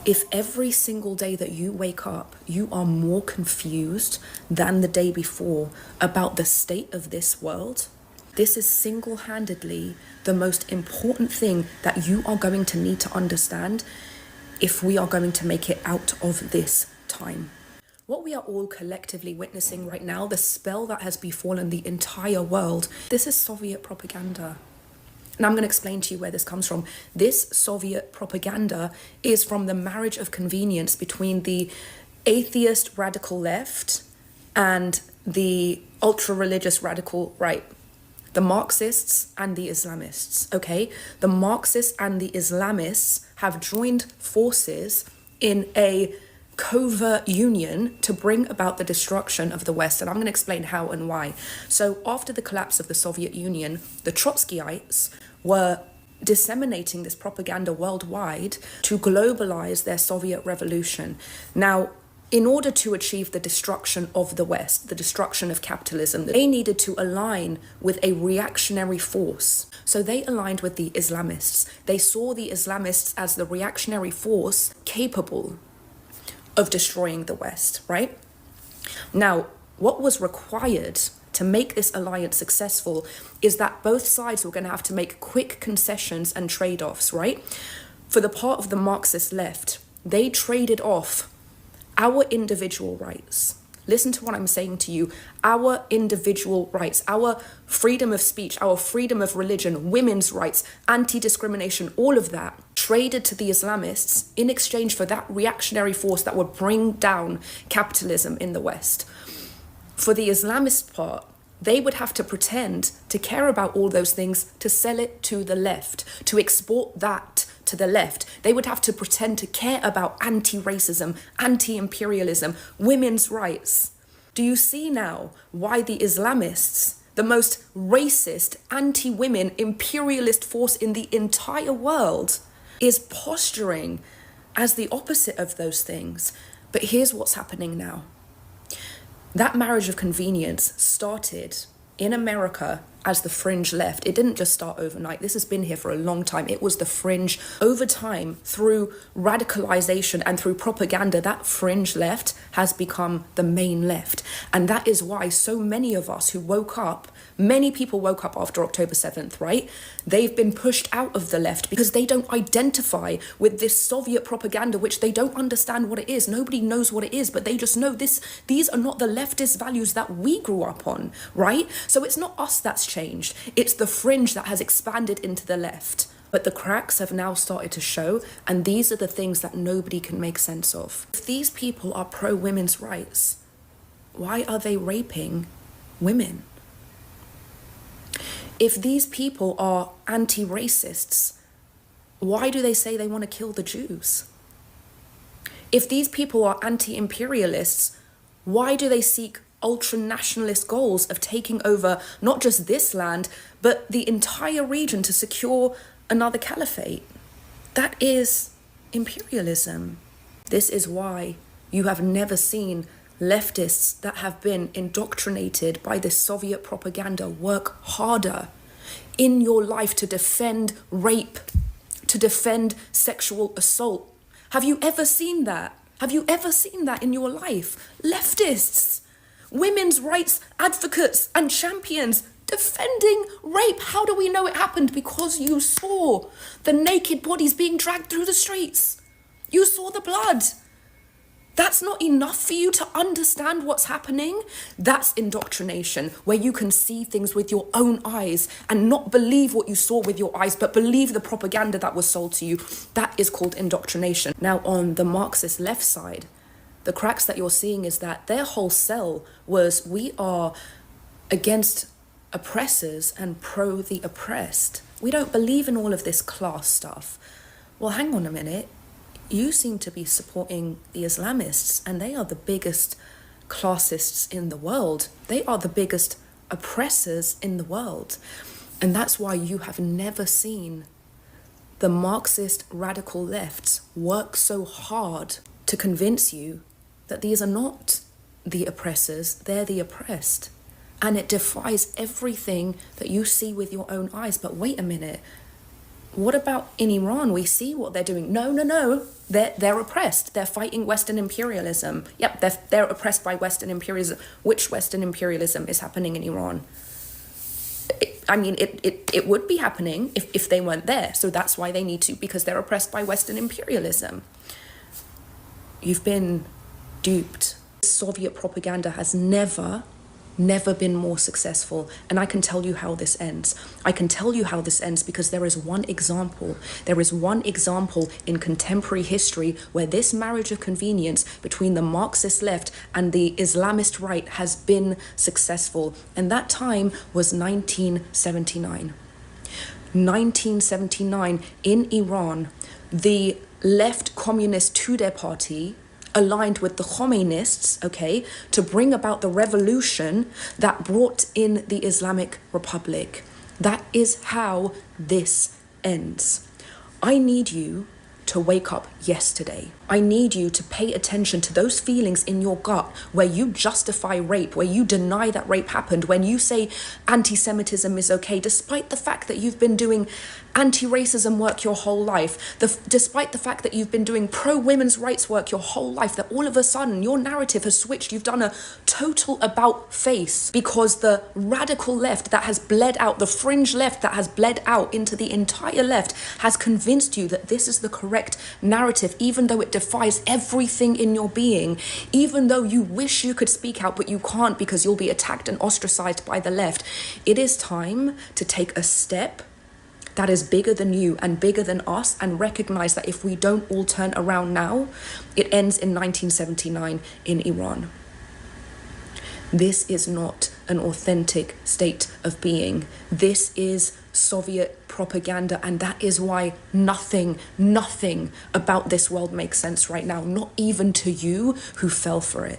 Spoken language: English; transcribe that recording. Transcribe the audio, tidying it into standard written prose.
If every single day that you wake up, you are more confused than the day before about the state of this world, this is single-handedly the most important thing that you are going to need to understand if we are going to make it out of this time. What we are all collectively witnessing right now, the spell that has befallen the entire world, this is Soviet propaganda. And I'm going to explain to you where this comes from. This Soviet propaganda is from the marriage of convenience between the atheist radical left and the ultra-religious radical right. The Marxists and the Islamists, okay? The Marxists and the Islamists have joined forces in a covert union to bring about the destruction of the West, and I'm going to explain how and why. So after the collapse of the Soviet Union, the Trotskyites were disseminating this propaganda worldwide to globalize their Soviet revolution. Now, in order to achieve the destruction of the West, the destruction of capitalism, they needed to align with a reactionary force. So they aligned with the Islamists. They saw the Islamists as the reactionary force capable of destroying the West, right? Now, what was required to make this alliance successful is that both sides were going to have to make quick concessions and trade-offs, right? For the part of the Marxist left, they traded off our individual rights. Listen to what I'm saying to you. Our individual rights, our freedom of speech, our freedom of religion, women's rights, anti-discrimination, all of that traded to the Islamists in exchange for that reactionary force that would bring down capitalism in the West. For the Islamist part, they would have to pretend to care about all those things to sell it to the left, to export that to the left. They would have to pretend to care about anti-racism, anti-imperialism, women's rights. Do you see now why the Islamists, the most racist, anti-women, imperialist force in the entire world, is posturing as the opposite of those things? But here's what's happening now. That marriage of convenience started in America as the fringe left. It didn't just start overnight. This has been here for a long time. It was the fringe. Over time, through radicalization and through propaganda, that fringe left has become the main left. And that is why so many of us who woke up, many people woke up after October 7th, right? They've been pushed out of the left because they don't identify with this Soviet propaganda, which they don't understand what it is. Nobody knows what it is, but they just know these are not the leftist values that we grew up on, right? So it's not us that's changed. It's the fringe that has expanded into the left. But the cracks have now started to show, and these are the things that nobody can make sense of. If these people are pro-women's rights, why are they raping women? If these people are anti-racists, why do they say they want to kill the Jews? If these people are anti-imperialists, why do they seek ultra-nationalist goals of taking over not just this land, but the entire region to secure another caliphate? That is imperialism. This is why you have never seen leftists that have been indoctrinated by this Soviet propaganda work harder in your life to defend rape, to defend sexual assault. Have you ever seen that? Have you ever seen that in your life? Leftists, women's rights advocates and champions defending rape. How do we know it happened? Because you saw the naked bodies being dragged through the streets. You saw the blood. That's not enough for you to understand what's happening? That's indoctrination, where you can see things with your own eyes and not believe what you saw with your eyes, but believe the propaganda that was sold to you. That is called indoctrination. Now, on the Marxist left side, the cracks that you're seeing is that their whole sell was, we are against oppressors and pro the oppressed. We don't believe in all of this class stuff. Well, hang on a minute. You seem to be supporting the Islamists, and they are the biggest classists in the world. They are the biggest oppressors in the world. And that's why you have never seen the Marxist radical lefts work so hard to convince you that these are not the oppressors, they're the oppressed. And it defies everything that you see with your own eyes. But wait a minute. What about in Iran? We see what they're doing. No. They're oppressed. They're fighting Western imperialism. Yep, they're oppressed by Western imperialism. Which Western imperialism is happening in Iran? It would be happening if they weren't there. So that's why they need to, because they're oppressed by Western imperialism. You've been duped. Soviet propaganda has never been more successful. And I can tell you how this ends. I can tell you how this ends because there is one example. There is one example in contemporary history where this marriage of convenience between the Marxist left and the Islamist right has been successful. And that time was 1979. 1979 in Iran, the left communist Tudeh party aligned with the Khomeinists, okay, to bring about the revolution that brought in the Islamic Republic. That is how this ends. I need you to wake up yesterday. I need you to pay attention to those feelings in your gut where you justify rape, where you deny that rape happened, when you say anti-Semitism is okay, despite the fact that you've been doing anti-racism work your whole life, despite the fact that you've been doing pro-women's rights work your whole life, that all of a sudden your narrative has switched. You've done a total about face because the radical left that has bled out, the fringe left that has bled out into the entire left has convinced you that this is the correct narrative, even though it defies everything in your being, even though you wish you could speak out, but you can't because you'll be attacked and ostracized by the left. It is time to take a step that is bigger than you and bigger than us, and recognize that if we don't all turn around now, it ends in 1979 in Iran. This is not an authentic state of being. This is Soviet propaganda, and that is why nothing about this world makes sense right now, not even to you who fell for it.